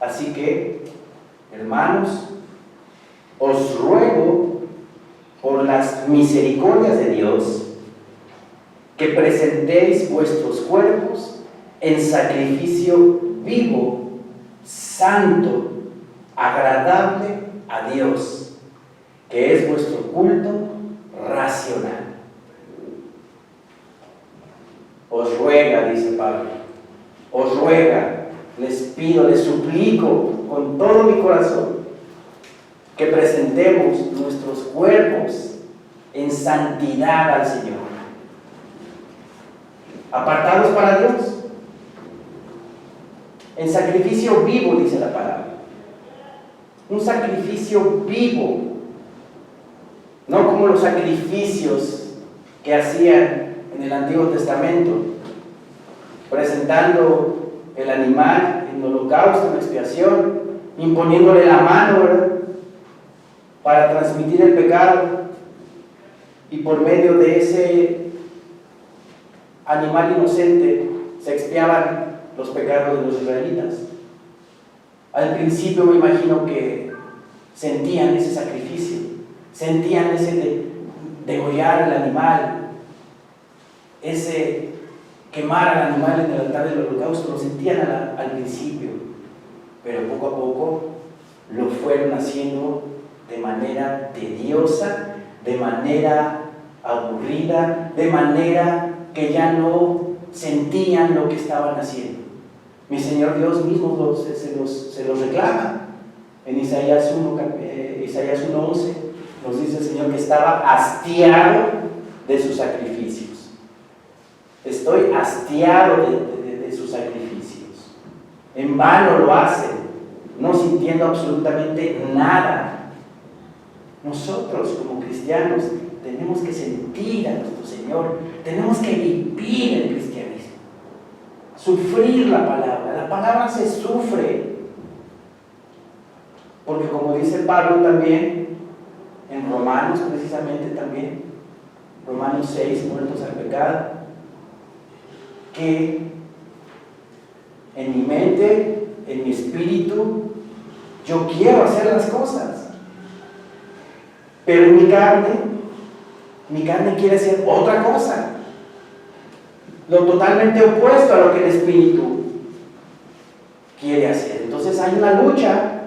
Así que, hermanos, os ruego por las misericordias de Dios que presentéis vuestros cuerpos en sacrificio vivo, santo, agradable a Dios, que es vuestro culto racional. Os ruega, dice Pablo, os ruega, les pido, les suplico con todo mi corazón que presentemos nuestros cuerpos en santidad al Señor, apartados para Dios, en sacrificio vivo, dice la palabra. Un sacrificio vivo, no como los sacrificios que hacían en el Antiguo Testamento, presentando el animal en holocausto, en expiación, imponiéndole la mano, ¿verdad?, para transmitir el pecado, y por medio de ese animal inocente se expiaban los pecados de los israelitas. Al principio me imagino que sentían ese sacrificio, sentían ese degollar al animal, ese quemar al animal en el altar del holocausto, lo sentían al principio, pero poco a poco lo fueron haciendo de manera tediosa, de manera aburrida, de manera que ya no sentían lo que estaban haciendo. Mi Señor Dios mismo se los reclama. En Isaías 1:11 nos dice el Señor que estaba hastiado de sus sacrificios. Estoy hastiado de sus sacrificios. En vano lo hacen, no sintiendo absolutamente nada. Nosotros como cristianos tenemos que sentir a nuestro Señor, tenemos que vivir el cristianismo, sufrir la palabra se sufre, porque como dice Pablo también, en Romanos precisamente también, Romanos 6, muertos al pecado, que en mi mente, en mi espíritu, yo quiero hacer las cosas, pero mi carne quiere hacer otra cosa, lo totalmente opuesto a lo que el espíritu quiere hacer. Entonces hay una lucha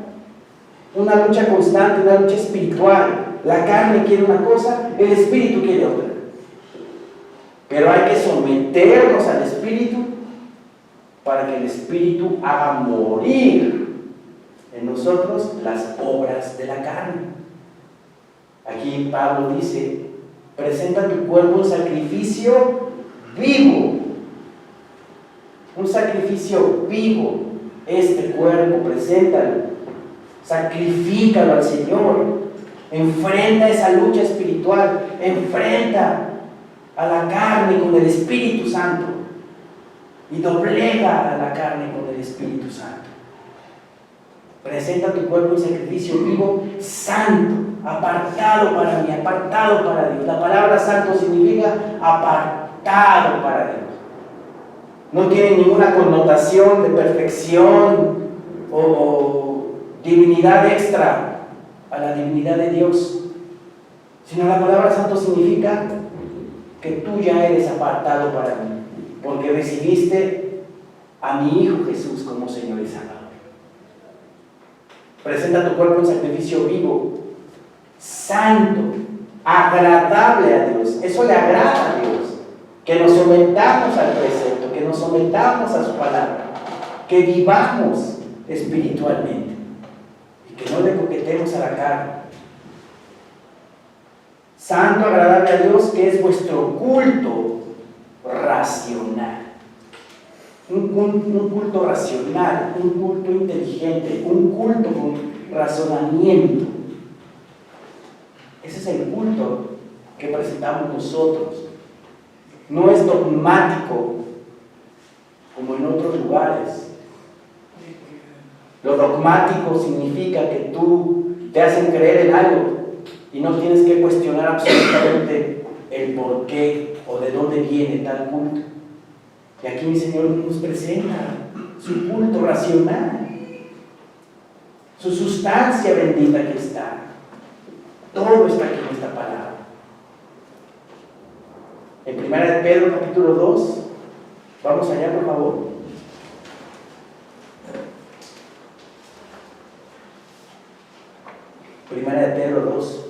constante, una lucha espiritual. La carne quiere una cosa, el espíritu quiere otra. Pero hay que someternos al espíritu para que el espíritu haga morir en nosotros las obras de la carne. Aquí Pablo dice: presenta tu cuerpo en sacrificio vivo. Un sacrificio vivo. Este cuerpo, preséntalo, sacrifícalo al Señor. Enfrenta esa lucha espiritual, enfrenta a la carne con el Espíritu Santo y doblega a la carne con el Espíritu Santo. Presenta tu cuerpo en sacrificio vivo, santo, apartado para mí, apartado para Dios. La palabra santo significa apartado para Dios. No tiene ninguna connotación de perfección o divinidad extra a la divinidad de Dios, sino la palabra santo significa que tú ya eres apartado para mí, porque recibiste a mi Hijo Jesús como Señor y Salvador. Presenta tu cuerpo en sacrificio vivo, santo, agradable a Dios. Eso le agrada a Dios, que nos sometamos al precepto, que nos sometamos a su palabra, que vivamos espiritualmente y que no le coquetemos a la carne. Santo, agradable a Dios, que es vuestro culto racional. Un culto racional, un culto inteligente, un culto con razonamiento. Ese es el culto que presentamos nosotros. No es dogmático como en otros lugares. Lo dogmático significa que tú te hacen creer en algo y no tienes que cuestionar absolutamente el por qué o de dónde viene tal culto. Y aquí mi Señor nos presenta su culto racional. su sustancia bendita que está. Todo está aquí en esta palabra. En 1 de Pedro capítulo 2, vamos allá por favor. Primera de Pedro 2.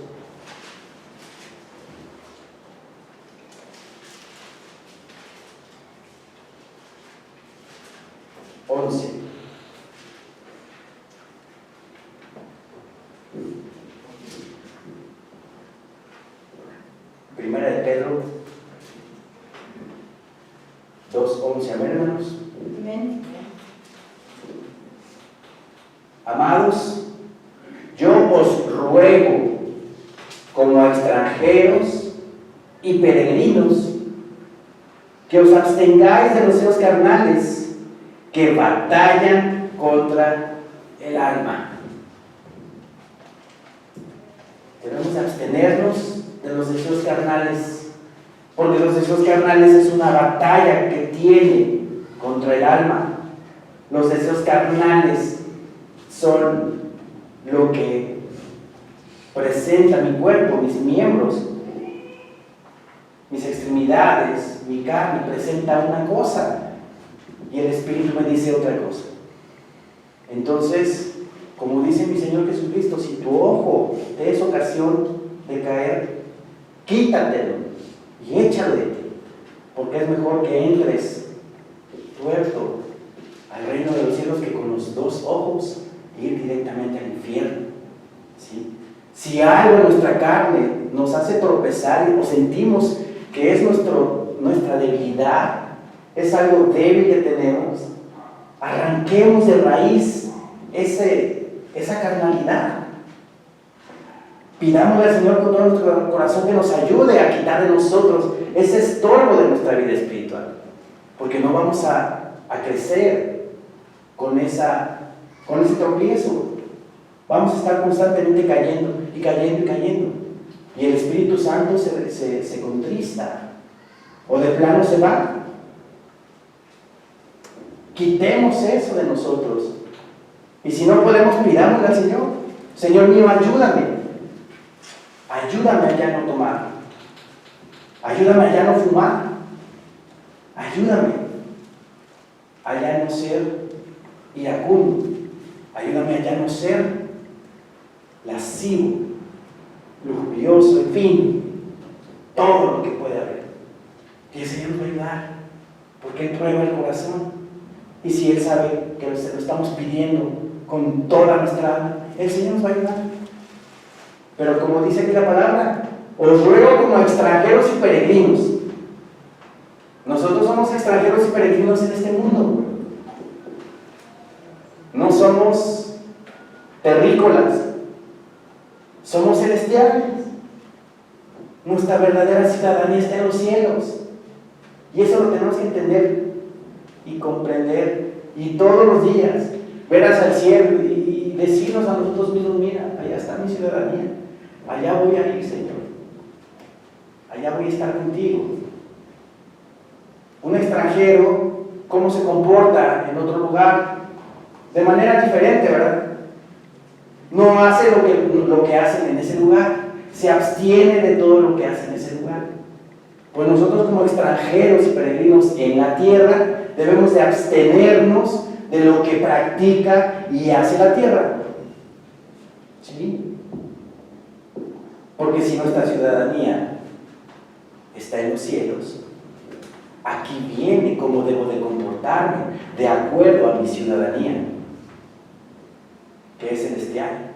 Primera de Pedro 2:11. Amén, hermanos. Amén. Amados, yo os ruego, como a extranjeros y peregrinos, que os abstengáis de los deseos carnales que batallan contra el alma. Debemos abstenernos de los deseos carnales, porque los deseos carnales es una batalla que tiene contra el alma. Los deseos carnales son lo que presenta mi cuerpo, mis miembros, mis extremidades, mi carne presenta una cosa y el Espíritu me dice otra cosa. Entonces, como dice mi Señor Jesucristo, si tu ojo te es ocasión de caer, quítatelo y échalo de ti, porque es mejor que entres tuerto al reino de los cielos que con los dos ojos ir directamente al infierno. ¿Sí? Si algo en nuestra carne nos hace tropezar o sentimos que es nuestra debilidad, es algo débil que tenemos, arranquemos de raíz esa carnalidad. Pidámosle al Señor con todo nuestro corazón que nos ayude a quitar de nosotros ese estorbo de nuestra vida espiritual, porque no vamos a crecer con ese tropiezo. Vamos a estar constantemente cayendo y cayendo y cayendo, y el Espíritu Santo se contrista o de plano se va. Quitemos eso de nosotros, y si no podemos, pidámosle al Señor: Señor mío, ayúdame a ya no tomar, ayúdame a ya no fumar, ayúdame a ya no ser iracundo, ayúdame a ya no ser lascivo, lujurioso, en fin, todo lo que puede haber. Y el Señor nos va a ayudar, porque Él prueba el corazón, y si Él sabe que se lo estamos pidiendo con toda nuestra alma, el Señor nos va a ayudar. Pero como dice aquí la palabra, os ruego como extranjeros y peregrinos. Nosotros somos extranjeros y peregrinos en este mundo. No somos terrícolas, somos celestiales. Nuestra verdadera ciudadanía está en los cielos, y eso lo tenemos que entender y comprender, y todos los días ver hacia el cielo y decirnos a nosotros mismos: mira, allá está mi ciudadanía, allá voy a ir, Señor, allá voy a estar contigo. Un extranjero, ¿cómo se comporta en otro lugar? De manera diferente, ¿verdad? No hace lo que hacen en ese lugar, se abstiene de todo lo que hacen en ese lugar. Pues nosotros, como extranjeros y peregrinos en la tierra, debemos de abstenernos de lo que practica y hace la tierra. ¿Sí? Porque si nuestra ciudadanía está en los cielos, aquí viene cómo debo de comportarme de acuerdo a mi ciudadanía, que es celestial.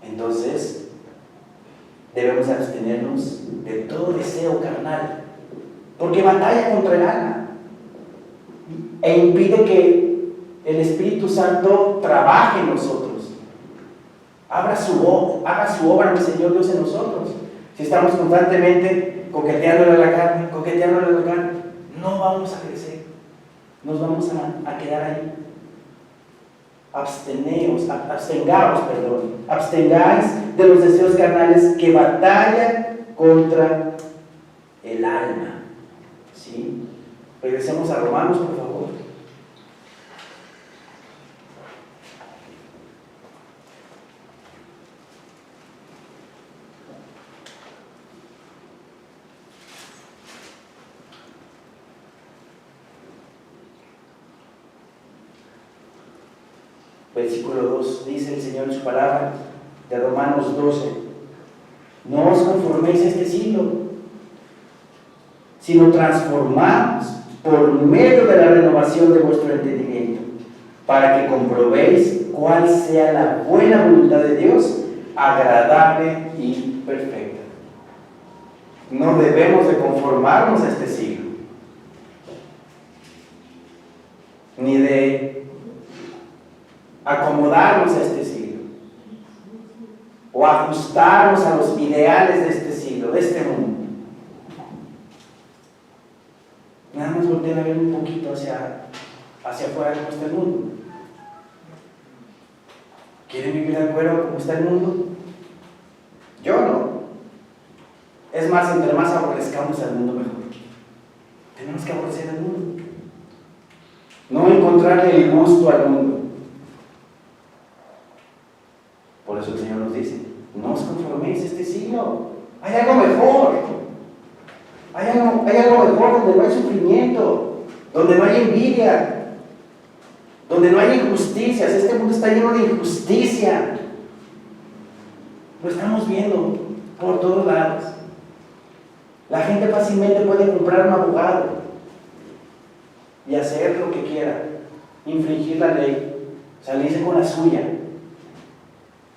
Entonces, debemos abstenernos de todo deseo carnal, porque batalla contra el alma e impide que el Espíritu Santo trabaje en nosotros, haga su obra, mi Señor Dios, en nosotros. Si estamos constantemente coqueteándole a la carne, no vamos a crecer, nos vamos a quedar ahí. Abstengáis de los deseos carnales que batallan contra el alma. ¿Sí? Regresemos a Romanos, por favor. Versículo 2 dice el Señor en su palabra de Romanos 12: no os conforméis a este siglo, sino transformaos por medio de la renovación de vuestro entendimiento, para que comprobéis cuál sea la buena voluntad de Dios, agradable y perfecta. No debemos de conformarnos a este siglo, ni de acomodarnos a este siglo, o ajustarnos a los ideales de este siglo, de este mundo. Nada más volteen a ver un poquito hacia afuera cómo está el mundo. ¿Quieren vivir de acuerdo a cómo está el mundo? Yo no. Es más, entre más aborrezcamos al mundo, mejor. Tenemos que aborrecer al mundo, no encontrarle el gusto al mundo. Por eso el Señor nos dice: no os conforméis a este siglo, hay algo mejor. Hay algo mejor, donde no hay sufrimiento, donde no hay envidia, donde no hay injusticias. Este mundo está lleno de injusticia. Lo estamos viendo por todos lados. La gente fácilmente puede comprar un abogado y hacer lo que quiera, infringir la ley, salirse con la suya.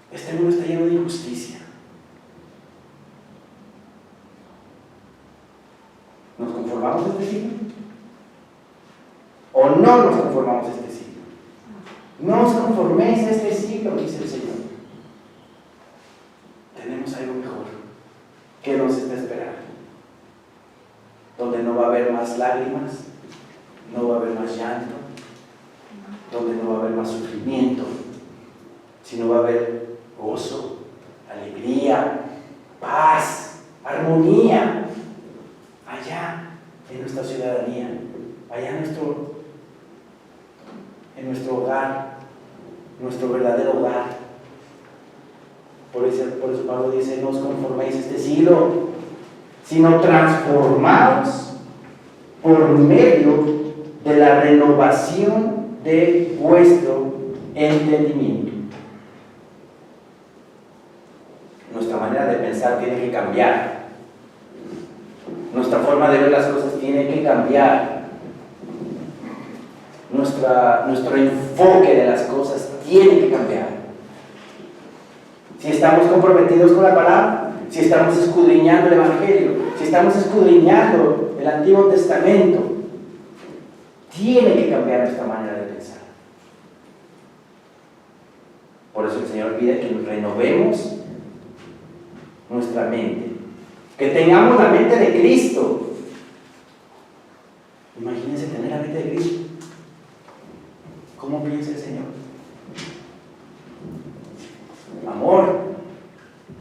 Este mundo está lleno de injusticia. ¿Nos conformamos a este siglo? ¿O no nos conformamos a este siglo? No os conforméis a este siglo, dice el Señor. Tenemos algo mejor que nos está esperando, donde no va a haber más lágrimas, no va a haber más llanto, donde no va a haber más sufrimiento, sino va a haber gozo, alegría, paz, armonía, allá en nuestra ciudadanía, allá en nuestro hogar, nuestro verdadero hogar. Por eso Pablo dice: no os conforméis a este siglo, sino transformaos por medio de la renovación de vuestro entendimiento. Nuestra manera de pensar tiene que cambiar. Nuestra forma de ver las cosas tiene que cambiar. Nuestro enfoque de las cosas tiene que cambiar. Si estamos comprometidos con la palabra, si estamos escudriñando el Evangelio, si estamos escudriñando el Antiguo Testamento, tiene que cambiar nuestra manera de pensar. Por eso el Señor pide que nos renovemos nuestra mente, que tengamos la mente de Cristo. Imagínense tener la mente de Cristo. ¿Cómo piensa el Señor? Amor,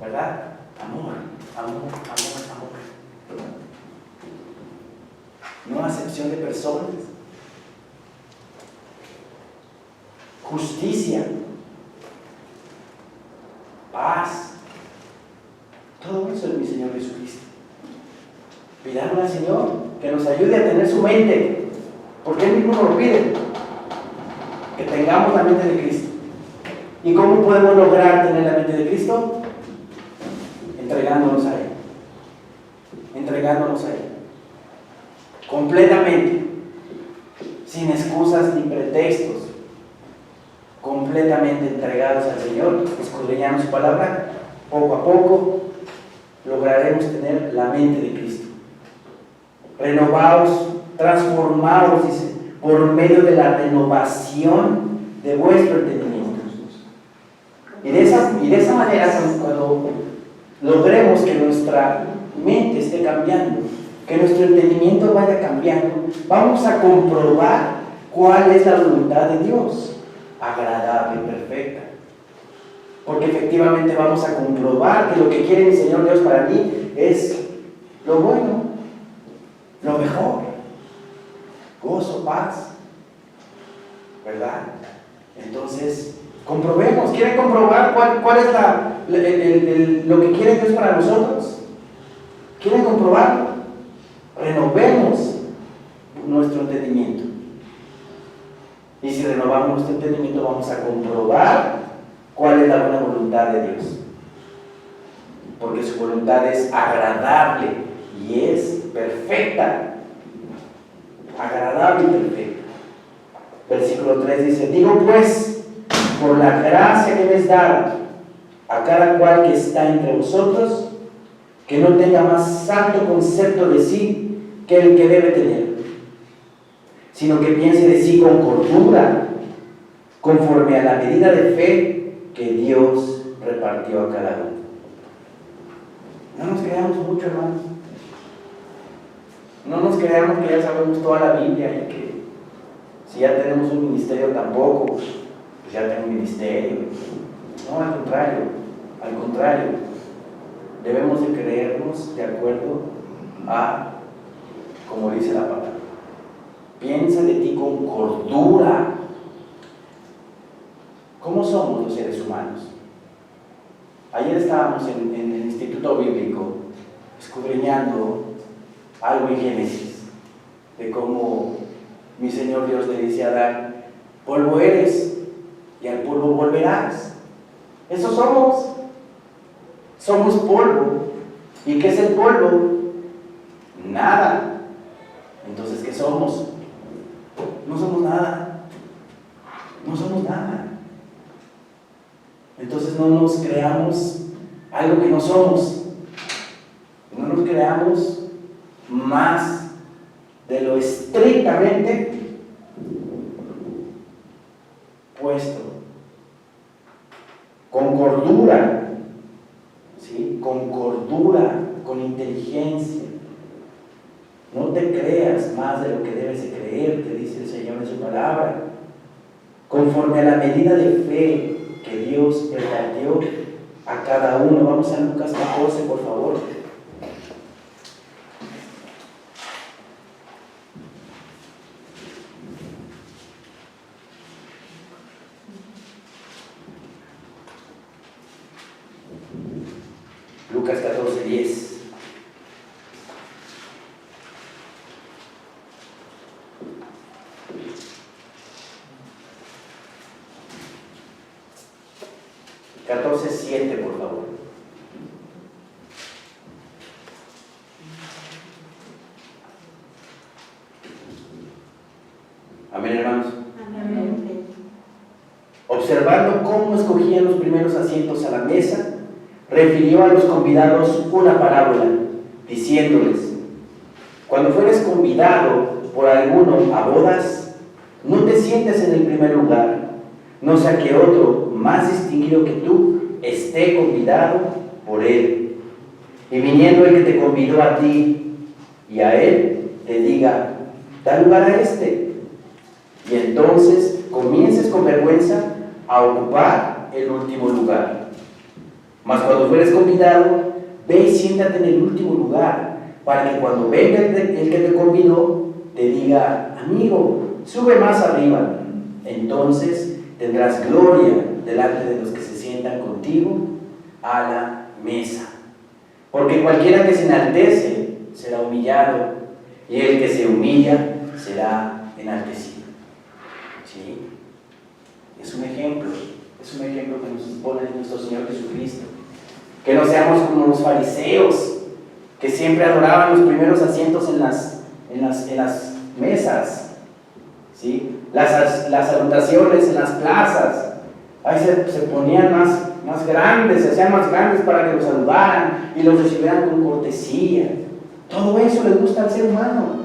¿verdad? Amor. No acepción de personas. Justicia. Paz. Todo eso es mi Señor Jesucristo. Pidamos al Señor que nos ayude a tener su mente, porque Él mismo nos lo pide, que tengamos la mente de Cristo. ¿Y cómo podemos lograr tener la mente de Cristo? Entregándonos a Él. Entregándonos a Él. Completamente. Sin excusas ni pretextos. Completamente entregados al Señor, escudriñando su palabra. Poco a poco lograremos tener la mente de Cristo. Renovaos, transformaos, dice, por medio de la renovación de vuestro entendimiento. Y de esa manera, cuando logremos que nuestra mente esté cambiando, que nuestro entendimiento vaya cambiando, vamos a comprobar cuál es la voluntad de Dios, agradable y perfecta. Porque efectivamente vamos a comprobar que lo que quiere el Señor Dios para mí es lo bueno, lo mejor, gozo, paz, ¿verdad? Entonces, comprobemos. ¿Quieren comprobar cuál es lo que quiere Dios para nosotros? ¿Quieren comprobarlo? Renovemos nuestro entendimiento. Y si renovamos nuestro entendimiento, vamos a comprobar cuál es la buena voluntad de Dios. Porque su voluntad es agradable y es perfecta. Agradable y perfecta. Versículo 3 dice: digo pues, por la gracia que me es dada a cada cual que está entre vosotros, que no tenga más alto concepto de sí que el que debe tener, sino que piense de sí con cordura, conforme a la medida de fe que Dios repartió a cada uno. No nos creamos mucho, hermanos. No nos creamos que ya sabemos toda la Biblia y que si ya tenemos un ministerio tampoco, pues ya tengo un ministerio. No, al contrario, debemos de creernos de acuerdo a, como dice la palabra, piensa de ti con cordura. ¿Cómo somos los seres humanos? Ayer estábamos en el Instituto Bíblico escudriñando algo en Génesis, de cómo mi Señor Dios le dice a Adán: polvo eres y al polvo volverás. Eso somos. Somos polvo. ¿Y qué es el polvo? Nada. Entonces, ¿qué somos? No somos nada. No somos nada. Entonces no nos creamos algo que no somos. No nos creamos más de lo estrictamente puesto. Con cordura, ¿sí? Con cordura, con inteligencia. No te creas más de lo que debes de creer, te dice el Señor en su palabra. Conforme a la medida de fe que Dios repartió a cada uno. Vamos a Lucas 14, por favor. Lucas 14, 10. Siete, por favor. Amén, hermanos. Amén. Observando cómo escogían los primeros asientos a la mesa, refirió a los convidados una parábola, diciéndoles: cuando fueres convidado por alguno a bodas, no te sientes en el primer lugar, no sea que otro más distinguido que tú esté convidado por él. Y viniendo el que te convidó a ti y a él, te diga: da lugar a este. Y entonces comiences con vergüenza a ocupar el último lugar. Mas cuando fueres convidado, ve y siéntate en el último lugar, para que cuando venga el que te convidó, te diga: amigo, sube más arriba. Entonces tendrás gloria delante de los que se sientan contigo a la mesa. Porque cualquiera que se enaltece será humillado, y el que se humilla será enaltecido. ¿Sí? Es un ejemplo que nos pone nuestro Señor Jesucristo. Que no seamos como los fariseos, que siempre adoraban los primeros asientos en las mesas, ¿sí? Las salutaciones en las plazas. Ahí se ponían más grandes, se hacían más grandes para que los saludaran y los recibieran con cortesía. Todo eso les gusta al ser humano.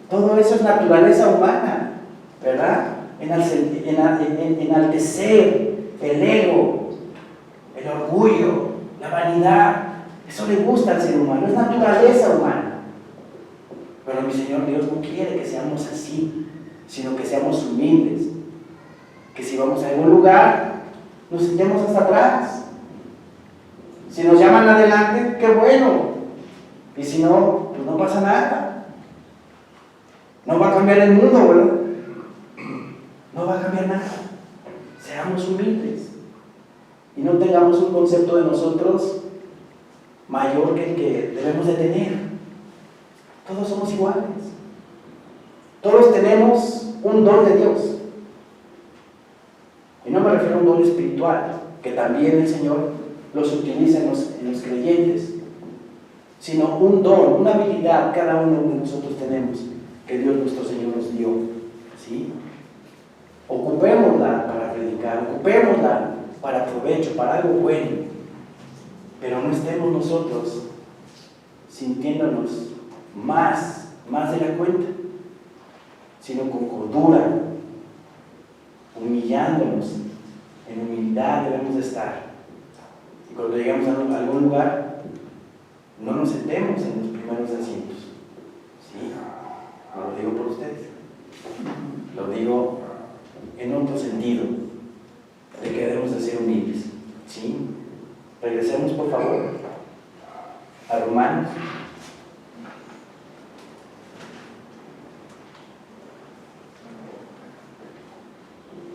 Todo eso es naturaleza humana, ¿verdad? Enaltecer el ego, el orgullo, la vanidad. Eso le gusta al ser humano, es naturaleza humana. Pero mi Señor Dios no quiere que seamos así, sino que seamos humildes. Que si vamos a algún lugar, nos sentemos hasta atrás. Si nos llaman adelante, qué bueno. Y si no, pues no pasa nada. No va a cambiar el mundo, ¿verdad? No va a cambiar nada. Seamos humildes. Y no tengamos un concepto de nosotros mayor que el que debemos de tener. Todos somos iguales. Todos tenemos un don de Dios. un don espiritual, que también el Señor los utiliza en los creyentes, sino un don, una habilidad cada uno de nosotros tenemos, que Dios nuestro Señor nos dio, ¿sí? Ocupémosla para predicar, ocupémosla para provecho, para algo bueno, pero no estemos nosotros sintiéndonos más de la cuenta, sino con cordura, humillándonos. En humildad debemos de estar. Y cuando llegamos a algún lugar, no nos sentemos en los primeros asientos. ¿Sí? No lo digo por ustedes, lo digo en otro sentido, de que debemos de ser humildes. ¿Sí? Regresemos por favor a Romanos.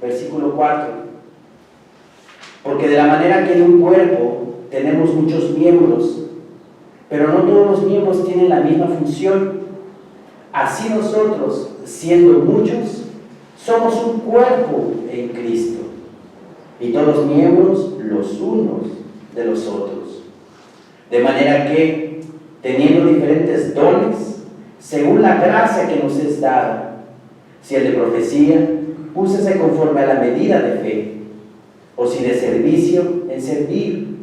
Versículo 4. Porque de la manera que en un cuerpo tenemos muchos miembros, pero no todos los miembros tienen la misma función, así nosotros, siendo muchos, somos un cuerpo en Cristo, y todos miembros los unos de los otros. De manera que, teniendo diferentes dones, según la gracia que nos es dada, si el de profecía, úsese conforme a la medida de fe, o si de servicio, en servir,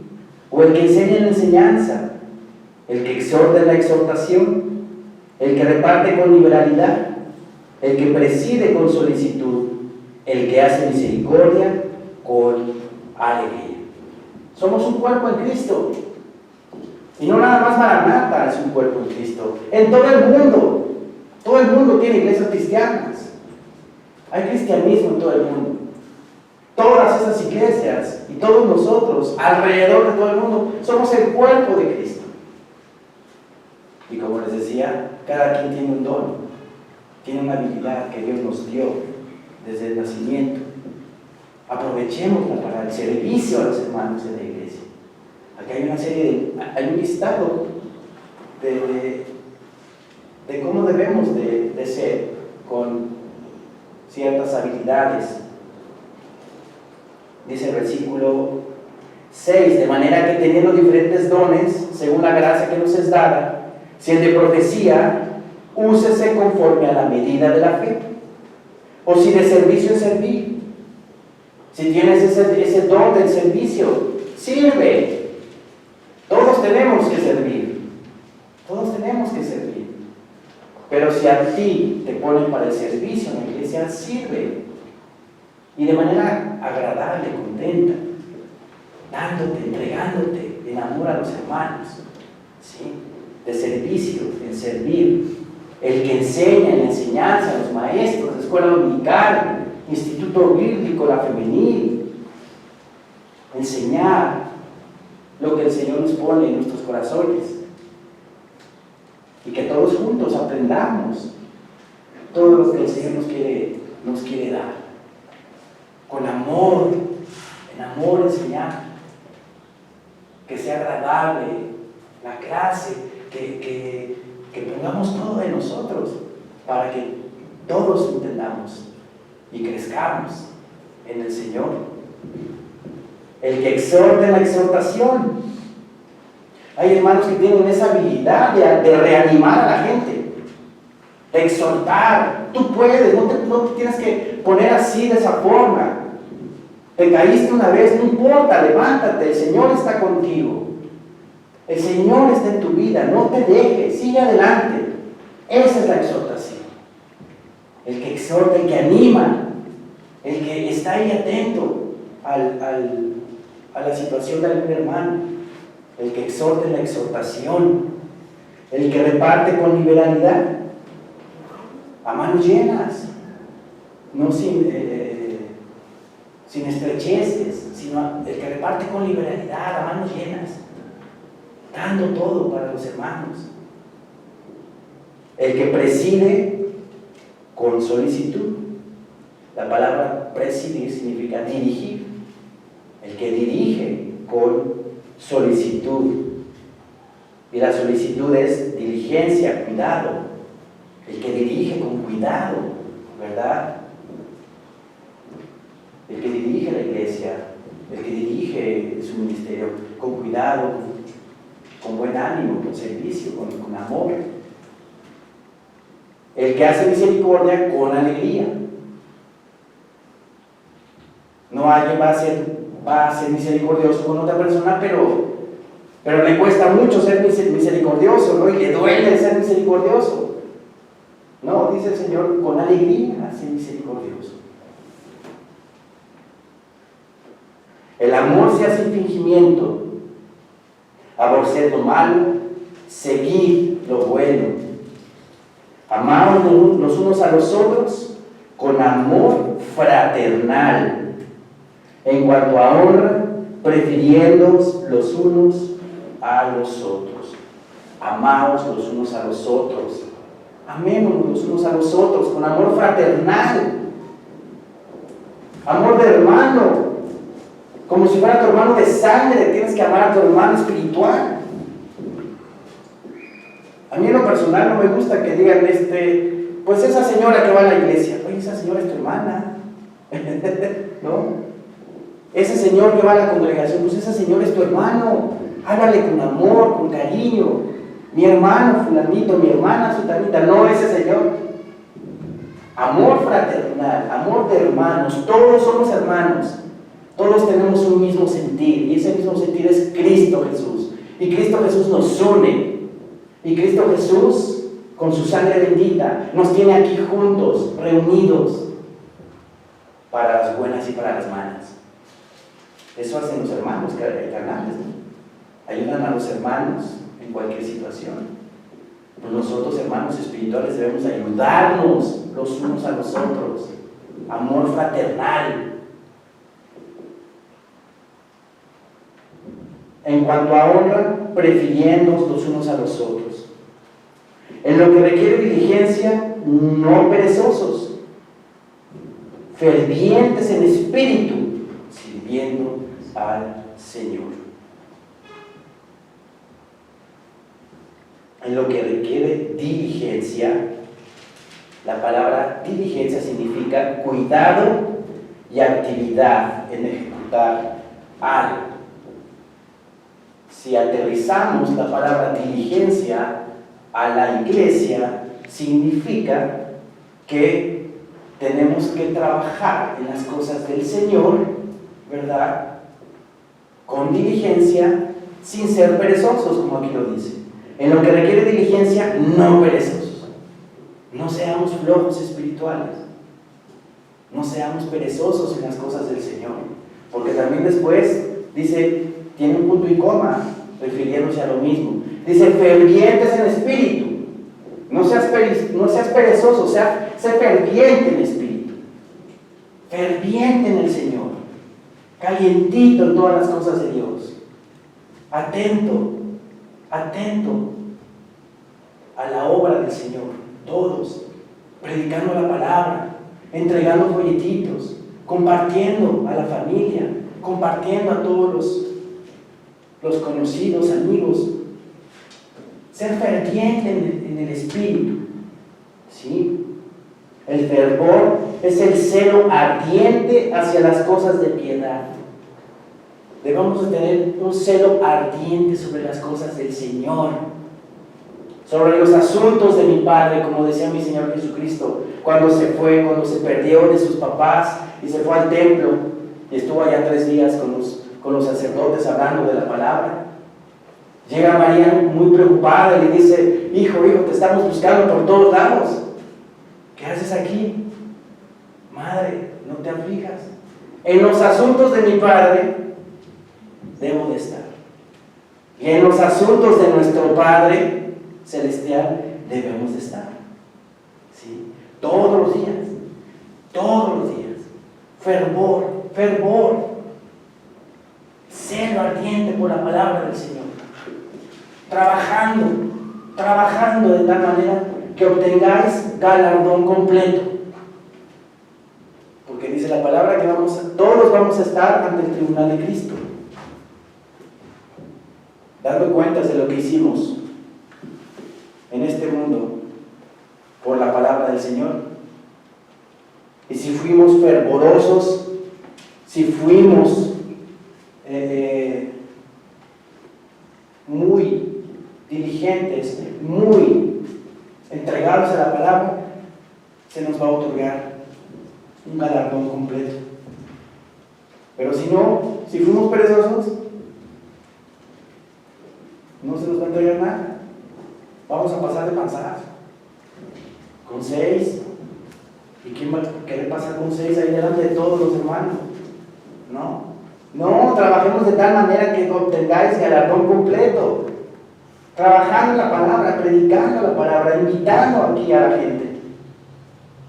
o el que enseña en la enseñanza, el que exhorta en la exhortación, el que reparte con liberalidad, el que preside con solicitud, el que hace misericordia con alegría. Somos un cuerpo en Cristo, y no nada más Maranata es un cuerpo en Cristo. En todo el mundo tiene iglesias cristianas. Hay cristianismo en todo el mundo. Todas esas iglesias y todos nosotros, alrededor de todo el mundo, somos el cuerpo de Cristo. Y como les decía, cada quien tiene un don, tiene una habilidad que Dios nos dio desde el nacimiento. Aprovechémosla para el servicio a los hermanos en la iglesia. Aquí hay un listado de cómo debemos de ser con ciertas habilidades. Dice el versículo 6, de manera que teniendo diferentes dones, según la gracia que nos es dada, si el de profecía, úsese conforme a la medida de la fe, o si de servicio es servir. Si tienes ese don del servicio, sirve. Todos tenemos que servir, pero si a ti te ponen para el servicio en la iglesia, sirve, y de manera agradable, contenta, dándote, entregándote en amor a los hermanos, ¿sí? De servicio, en servir. El que enseña en la enseñanza, los maestros de escuela dominical, instituto bíblico, la femenil, enseñar lo que el Señor nos pone en nuestros corazones, y que todos juntos aprendamos todo lo que el Señor nos quiere dar, con amor, en amor enseñar, que sea agradable la clase, que pongamos todo de nosotros para que todos entendamos y crezcamos en el Señor. El que exhorta en la exhortación. Hay hermanos que tienen esa habilidad de reanimar a la gente, de exhortar. Tú puedes, no te tienes que poner así de esa forma. Te caíste una vez, no importa, levántate, el Señor está contigo. El Señor está en tu vida, no te dejes, sigue adelante. Esa es la exhortación. El que exhorta, el que anima, el que está ahí atento a la situación de algún hermano, el que exhorta en la exhortación, el que reparte con liberalidad, a manos llenas, no sin estrecheces, sino el que reparte con liberalidad, a manos llenas, dando todo para los hermanos. El que preside con solicitud. La palabra presidir significa dirigir. El que dirige con solicitud. Y la solicitud es diligencia, cuidado. El que dirige con cuidado, ¿verdad? el que dirige la iglesia, el que dirige su ministerio, con cuidado, con buen ánimo, con servicio, con amor. El que hace misericordia con alegría. No alguien va a ser misericordioso con otra persona, pero le cuesta mucho ser misericordioso, ¿no? Y le duele ser misericordioso. No, dice el Señor, con alegría ser misericordioso. El amor se hace sin fingimiento. Aborrecer lo malo, seguir lo bueno. Amaos los unos a los otros con amor fraternal. En cuanto a honra, prefiriéndoos los unos a los otros. Amaos los unos a los otros. Amémonos los unos a los otros con amor fraternal. Amor de hermano. Como si fuera tu hermano de sangre, tienes que amar a tu hermano espiritual. A mí en lo personal no me gusta que digan, pues esa señora que va a la iglesia, oye, esa señora es tu hermana, ¿no? Ese señor que va a la congregación, pues esa señora es tu hermano, háblale con amor, con cariño. Mi hermano fulanito, mi hermana sutanita, no ese señor. Amor fraternal, amor de hermanos, todos somos hermanos. Todos tenemos un mismo sentir, y ese mismo sentir es Cristo Jesús. Y Cristo Jesús nos une. Y Cristo Jesús, con su sangre bendita, nos tiene aquí juntos, reunidos, para las buenas y para las malas. Eso hacen los hermanos carnales, ¿no? Ayudan a los hermanos en cualquier situación. Pues nosotros, hermanos espirituales, debemos ayudarnos los unos a los otros. Amor fraternal. En cuanto a honra, prefiriéndonos los unos a los otros. En lo que requiere diligencia, no perezosos, fervientes en espíritu, sirviendo al Señor. En lo que requiere diligencia, la palabra diligencia significa cuidado y actividad en ejecutar algo. Si aterrizamos la palabra diligencia a la iglesia, significa que tenemos que trabajar en las cosas del Señor, ¿verdad? Con diligencia, sin ser perezosos, como aquí lo dice. En lo que requiere diligencia, no perezosos. No seamos flojos espirituales. No seamos perezosos en las cosas del Señor. Porque también después dice, tiene un punto y coma, refiriéndose a lo mismo. Dice, fervientes en espíritu. No seas perezoso, sé ferviente en espíritu. Ferviente en el Señor. Calientito en todas las cosas de Dios. Atento a la obra del Señor. Todos. Predicando la palabra, entregando folletitos, compartiendo a la familia, compartiendo a todos los conocidos, amigos. Ser ferviente en el espíritu, ¿sí? El fervor es el celo ardiente hacia las cosas de piedad. Debemos tener un celo ardiente sobre las cosas del Señor, sobre los asuntos de mi Padre, como decía mi Señor Jesucristo, cuando se perdió de sus papás y se fue al templo y estuvo allá 3 días con los sacerdotes hablando de la palabra. Llega María muy preocupada y le dice, hijo, te estamos buscando por todos lados. ¿Qué haces aquí? Madre, no te aflijas. En los asuntos de mi Padre debo de estar. Y en los asuntos de nuestro Padre Celestial debemos de estar. ¿Sí? Todos los días. Fervor. Celo ardiente por la palabra del Señor. Trabajando de tal manera que obtengáis galardón completo. Porque dice la palabra que todos vamos a estar ante el tribunal de Cristo, dando cuentas de lo que hicimos en este mundo por la palabra del Señor. Y si fuimos fervorosos si fuimos muy diligentes, muy entregados a la palabra, se nos va a otorgar un galardón completo. Pero si no, si fuimos perezosos, no se nos va a entregar nada. Vamos a pasar de panzazo con 6. ¿Y quién va a querer pasar con 6 ahí delante de todos los hermanos? No, trabajemos de tal manera que obtengáis galardón completo. Trabajando en la palabra, predicando la palabra, invitando aquí a la gente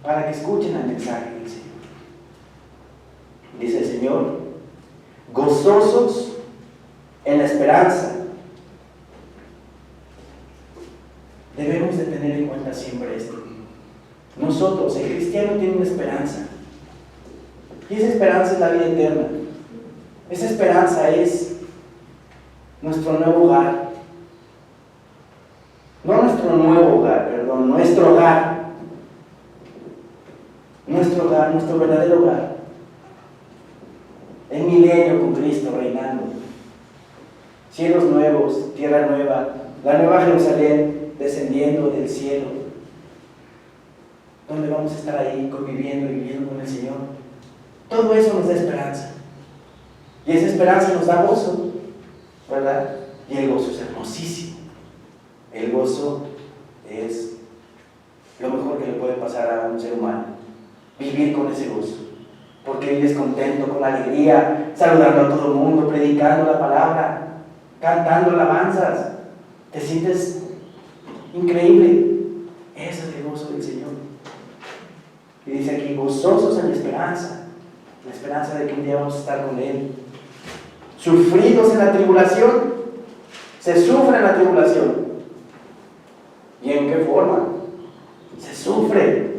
para que escuchen el mensaje del Señor. Dice el Señor, gozosos en la esperanza. Debemos de tener en cuenta siempre esto. Nosotros, el cristiano tiene una esperanza. Y esa esperanza es la vida eterna. Esa esperanza es nuestro nuevo hogar. No nuestro nuevo hogar, perdón, nuestro hogar. Nuestro hogar, nuestro verdadero hogar. El milenio con Cristo reinando. Cielos nuevos, tierra nueva, la nueva Jerusalén descendiendo del cielo, donde vamos a estar ahí conviviendo y viviendo con el Señor. Todo eso nos da esperanza. Y esa esperanza nos da gozo, ¿verdad? Y el gozo es hermosísimo. El gozo es lo mejor que le puede pasar a un ser humano. Vivir con ese gozo. Porque vives contento, con alegría, saludando a todo el mundo, predicando la palabra, cantando alabanzas. Te sientes increíble. Ese es el gozo del Señor. Y dice aquí, gozosos en la esperanza de que un día vamos a estar con Él. Sufridos en la tribulación. Se sufre en la tribulación. ¿Y en qué forma? Se sufre.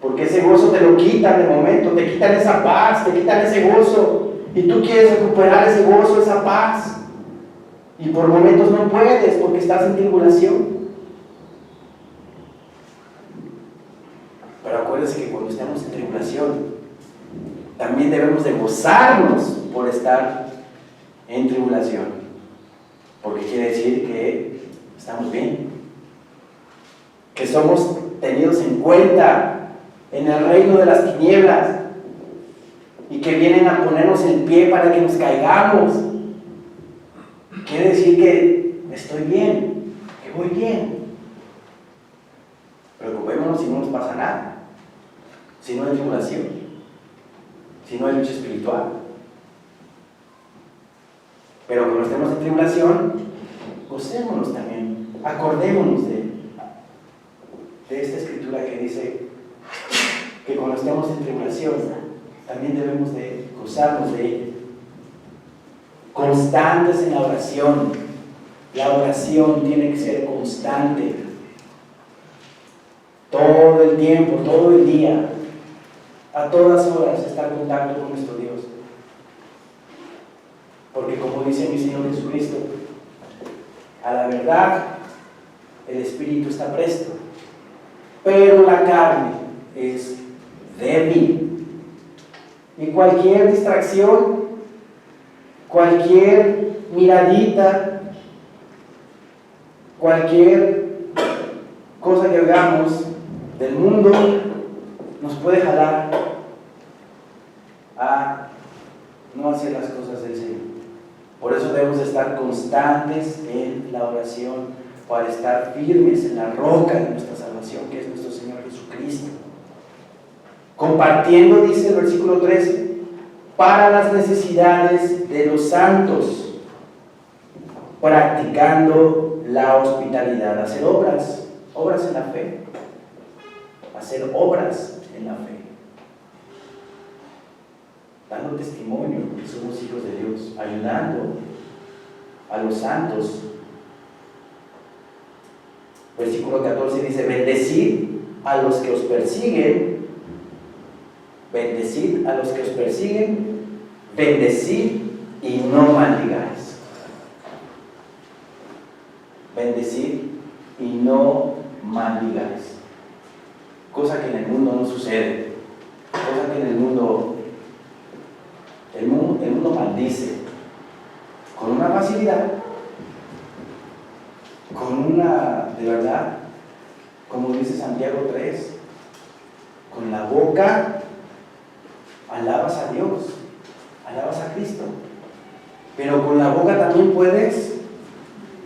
Porque ese gozo te lo quitan de momento, te quitan esa paz, te quitan ese gozo. Y tú quieres recuperar ese gozo, esa paz. Y por momentos no puedes porque estás en tribulación. Pero acuérdense que cuando estamos en tribulación, también debemos de gozarnos por estar en tribulación. Porque quiere decir que estamos bien. Que somos tenidos en cuenta en el reino de las tinieblas. Y que vienen a ponernos el pie para que nos caigamos. Quiere decir que estoy bien, que voy bien. Preocupémonos si no nos pasa nada, si no hay tribulación, si no hay lucha espiritual. Pero cuando estemos en tribulación, gocémonos también, acordémonos de esta escritura que dice que cuando estemos en tribulación, también debemos de gozarnos de ella. Constantes en la oración. La oración tiene que ser constante. Todo el tiempo, todo el día, a todas horas estar en contacto con nuestro Dios. Porque como dice mi Señor Jesucristo, a la verdad el espíritu está presto, pero la carne es débil. Y cualquier distracción, cualquier miradita, cualquier cosa que hagamos del mundo nos puede jalar a no hacer las cosas del Señor. Por eso debemos estar constantes en la oración para estar firmes en la roca de nuestra salvación, que es nuestro Señor Jesucristo. Compartiendo, dice el versículo 13, para las necesidades de los santos, practicando la hospitalidad, hacer obras en la fe, hacer obras en la fe, dando testimonio que somos hijos de Dios, ayudando a los santos. Versículo 14 dice, bendecid a los que os persiguen, bendecid a los que os persiguen, bendecid y no maldigáis. Bendecid y no maldigáis. Cosa que en el mundo no sucede, cosa que en el mundo maldice con una facilidad, con una, de verdad, como dice Santiago 3, con la boca alabas a Dios, alabas a Cristo, pero con la boca también puedes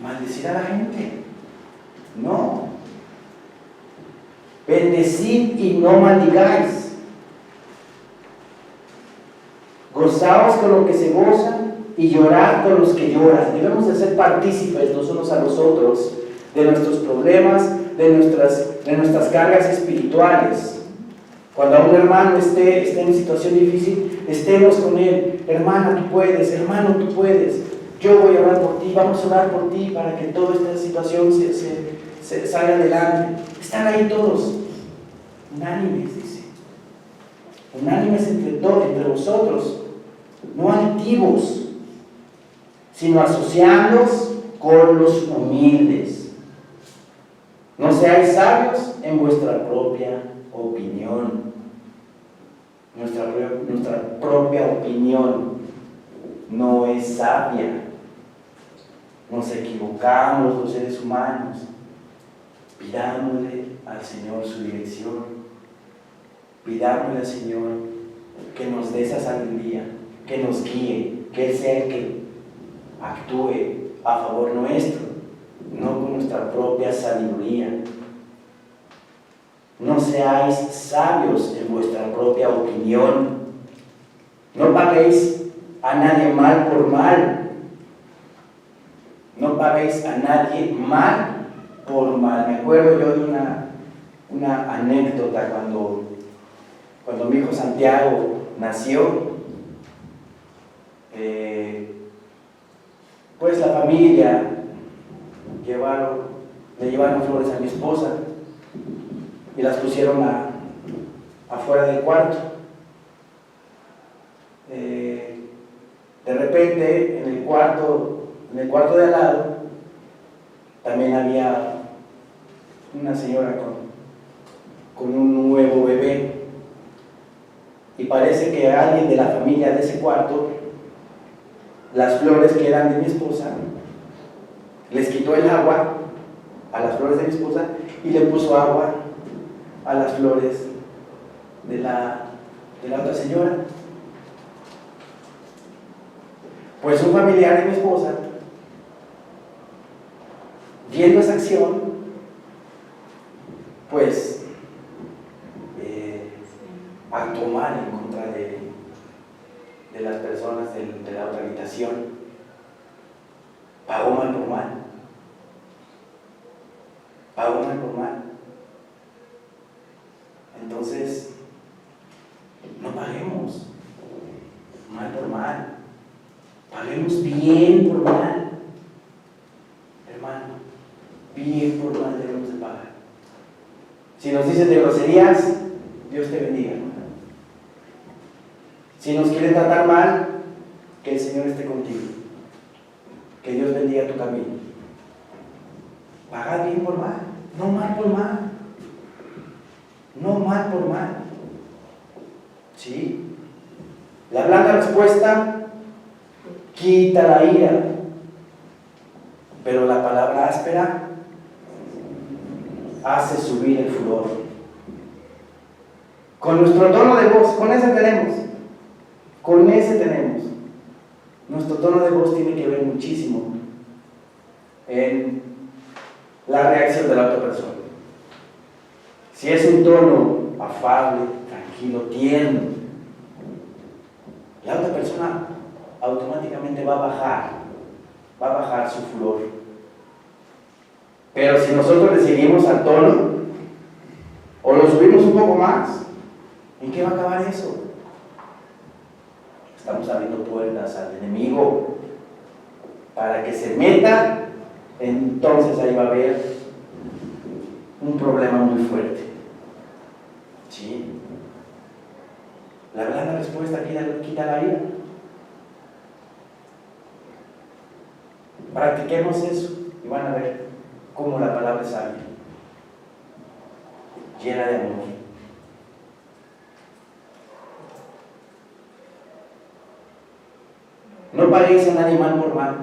maldecir a la gente. No. Bendecid y no maldigáis. Gozaos con los que se gozan y llorad con los que lloran. Debemos de ser partícipes los unos a los otros de nuestros problemas, de nuestras cargas espirituales. Cuando un hermano esté en situación difícil, estemos con él. Hermana, tú puedes. Hermano, tú puedes. Yo voy a orar por ti. Vamos a orar por ti para que toda esta situación se salga adelante. Están ahí todos. Unánimes, dice. Unánimes entre vosotros. No altivos, sino asociándoos con los humildes. No seáis sabios en vuestra propia opinión. Nuestra propia opinión no es sabia. Nos equivocamos los seres humanos. Pidámosle al Señor su dirección. Pidámosle al Señor que nos dé esa sabiduría, que nos guíe, que Él sea el que actúe a favor nuestro, no con nuestra propia sabiduría. No seáis sabios en vuestra propia opinión. No paguéis a nadie mal por mal. No paguéis a nadie mal por mal. Me acuerdo yo de una anécdota cuando mi hijo Santiago nació. Pues la familia le llevaron flores a mi esposa y las pusieron afuera del cuarto. De repente en el cuarto de al lado también había una señora con un nuevo bebé, y parece que alguien de la familia de ese cuarto, las flores que eran de mi esposa, les quitó el agua a las flores de mi esposa y le puso agua a las flores de la otra señora. Pues un familiar de mi esposa, viendo esa acción, pues actuó mal en contra de las personas de la otra habitación. Pagó mal por mal. Pagó mal por mal. Entonces, no paguemos mal por mal. Paguemos bien por mal. Hermano, bien por mal debemos de pagar. Si nos dicen de groserías, Dios te bendiga. Si nos quieren tratar mal, que el Señor esté contigo. Que Dios bendiga tu camino. Pagad bien por mal, no mal por mal. No mal por mal. ¿Sí? La blanda respuesta quita la ira, pero la palabra áspera hace subir el furor. Con nuestro tono de voz, con ese tenemos. Nuestro tono de voz tiene que ver muchísimo en la reacción de la otra persona. Si es un tono afable, tranquilo, tierno, la otra persona automáticamente va a bajar su furor. Pero si nosotros le seguimos al tono o lo subimos un poco más, ¿en qué va a acabar eso? Estamos abriendo puertas al enemigo para que se meta. Entonces ahí va a haber un problema muy fuerte. ¿Sí? La blanda respuesta quita la ira. Practiquemos eso y van a ver cómo la palabra es sabia, llena de amor. No paguéis a nadie mal por mal.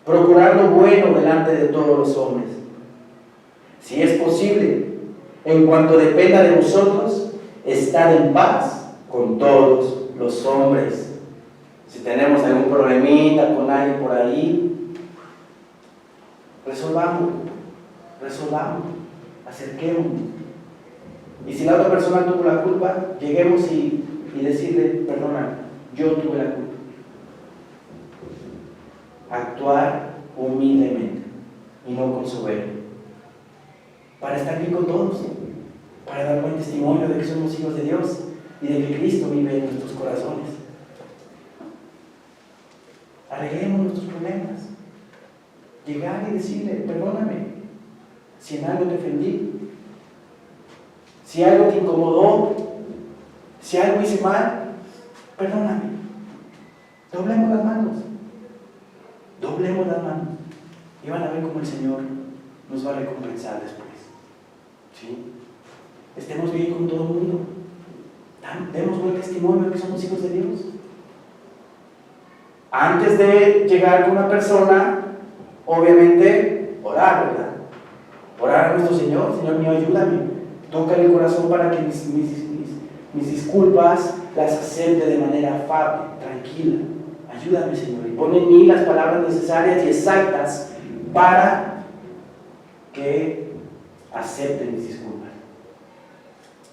Procurad lo bueno delante de todos los hombres. Si es posible, en cuanto dependa de vosotros, estad en paz con todos los hombres. Si tenemos algún problemita con alguien por ahí, resolvamos, acerquémonos. Y si la otra persona tuvo la culpa, lleguemos y decirle, perdona, yo tuve la culpa. Actuar humildemente y no con soberbia, para estar bien con todos, para dar buen testimonio de que somos hijos de Dios y de que Cristo vive en nuestros corazones. Arreglemos nuestros problemas, llegar y decirle, perdóname si en algo te ofendí, si algo te incomodó, si algo hice mal, perdóname. Doblemos las manos y van a ver cómo el Señor nos va a recompensar después. ¿Sí? Estemos bien con todo el mundo, demos buen testimonio de que somos hijos de Dios. Antes de llegar con una persona, obviamente orar, ¿verdad? Orar a nuestro Señor. Señor mío, ayúdame, toca el corazón para que mis disculpas las acepte de manera afable, tranquila. Ayúdame, Señor, y pon en mí las palabras necesarias y exactas para que acepten mis disculpas.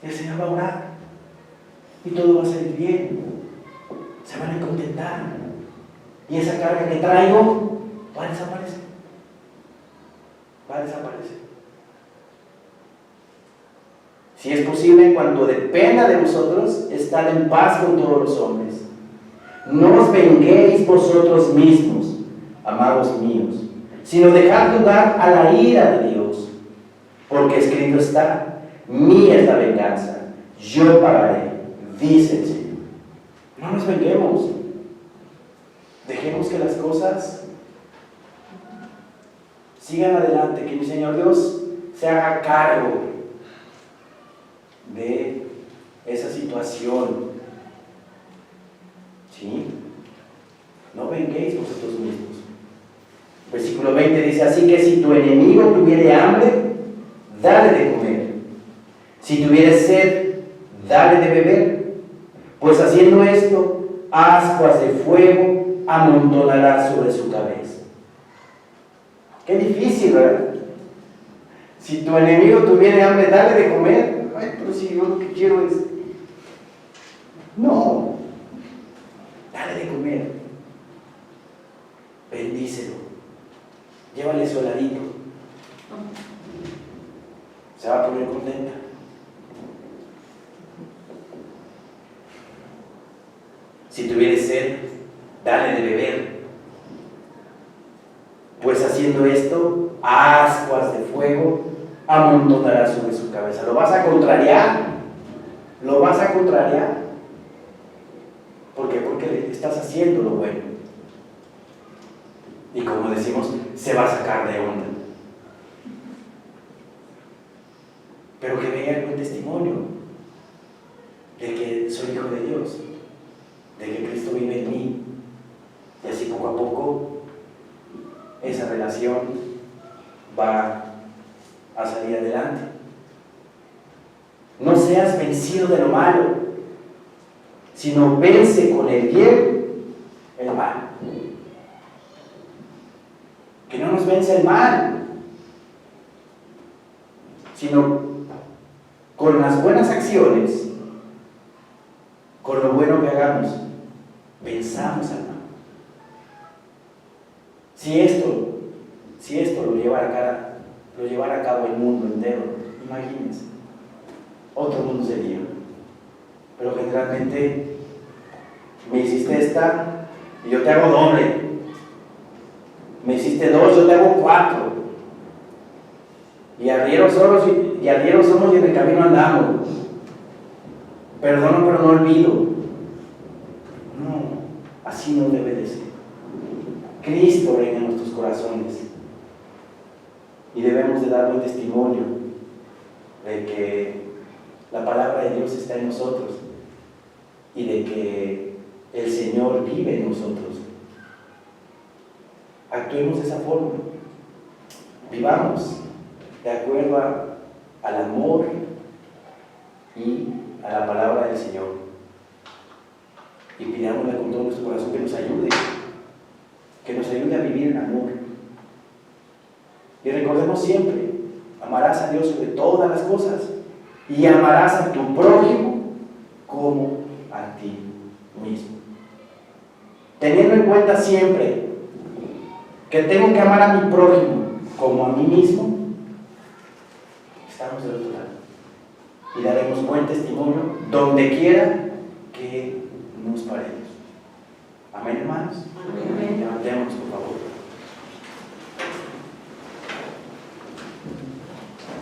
El Señor va a orar y todo va a salir bien. Se van a contentar y esa carga que traigo va a desaparecer. Si es posible, cuando dependa de vosotros, estad en paz con todos los hombres. No os venguéis vosotros mismos, amados míos, sino dejad lugar a la ira de Dios, porque escrito está, mía es la venganza, yo pagaré, dice el Señor. No nos venguemos, dejemos que las cosas sigan adelante, que mi Señor Dios se haga cargo de esa situación. ¿Sí? No venguéis vosotros mismos. Versículo 20 dice, así que si tu enemigo tuviere hambre, dale de comer. Si tuviere sed, dale de beber. Pues haciendo esto, ascuas de fuego amontonará sobre su cabeza. Qué difícil, ¿verdad? Si tu enemigo tuviere hambre, dale de comer. Ay, pero si yo lo que quiero es... No. Dale de comer, bendícelo, llévale su heladito, se va a poner contenta. Si tuviere sed, dale de beber, pues haciendo esto, ascuas de fuego amontonará sobre su cabeza. ¿Lo vas a contrariar? ¿Por qué? Porque estás haciendo lo bueno. Y como decimos, se va a sacar de onda. Pero que vea el buen testimonio de que soy hijo de Dios, de que Cristo vive en mí. Y así poco a poco esa relación va a salir adelante. No seas vencido de lo malo, sino vence con el bien el mal. Que no nos vence el mal, sino con las buenas acciones, con lo bueno que hagamos, venzamos al mal. Si esto lo llevara a cabo el mundo entero, imagínense, otro mundo sería. Pero generalmente me hiciste esta y yo te hago doble. Me hiciste 2, yo te hago 4. Y arrieros somos y en el camino andamos. Perdono pero no olvido. No, así no debe de ser. Cristo reina en nuestros corazones. Y debemos de dar un testimonio de que la palabra de Dios está en nosotros y de que el Señor vive en nosotros Actuemos de esa forma. Vivamos de acuerdo al amor y a la palabra del Señor. Y pidámosle con todo nuestro corazón que nos ayude a vivir en amor. Y recordemos siempre, amarás a Dios sobre todas las cosas y amarás a tu prójimo como a ti mismo. Teniendo en cuenta siempre que tengo que amar a mi prójimo como a mí mismo, estamos del otro lado y daremos buen testimonio donde quiera que nos paremos. Amén, hermanos. Amén.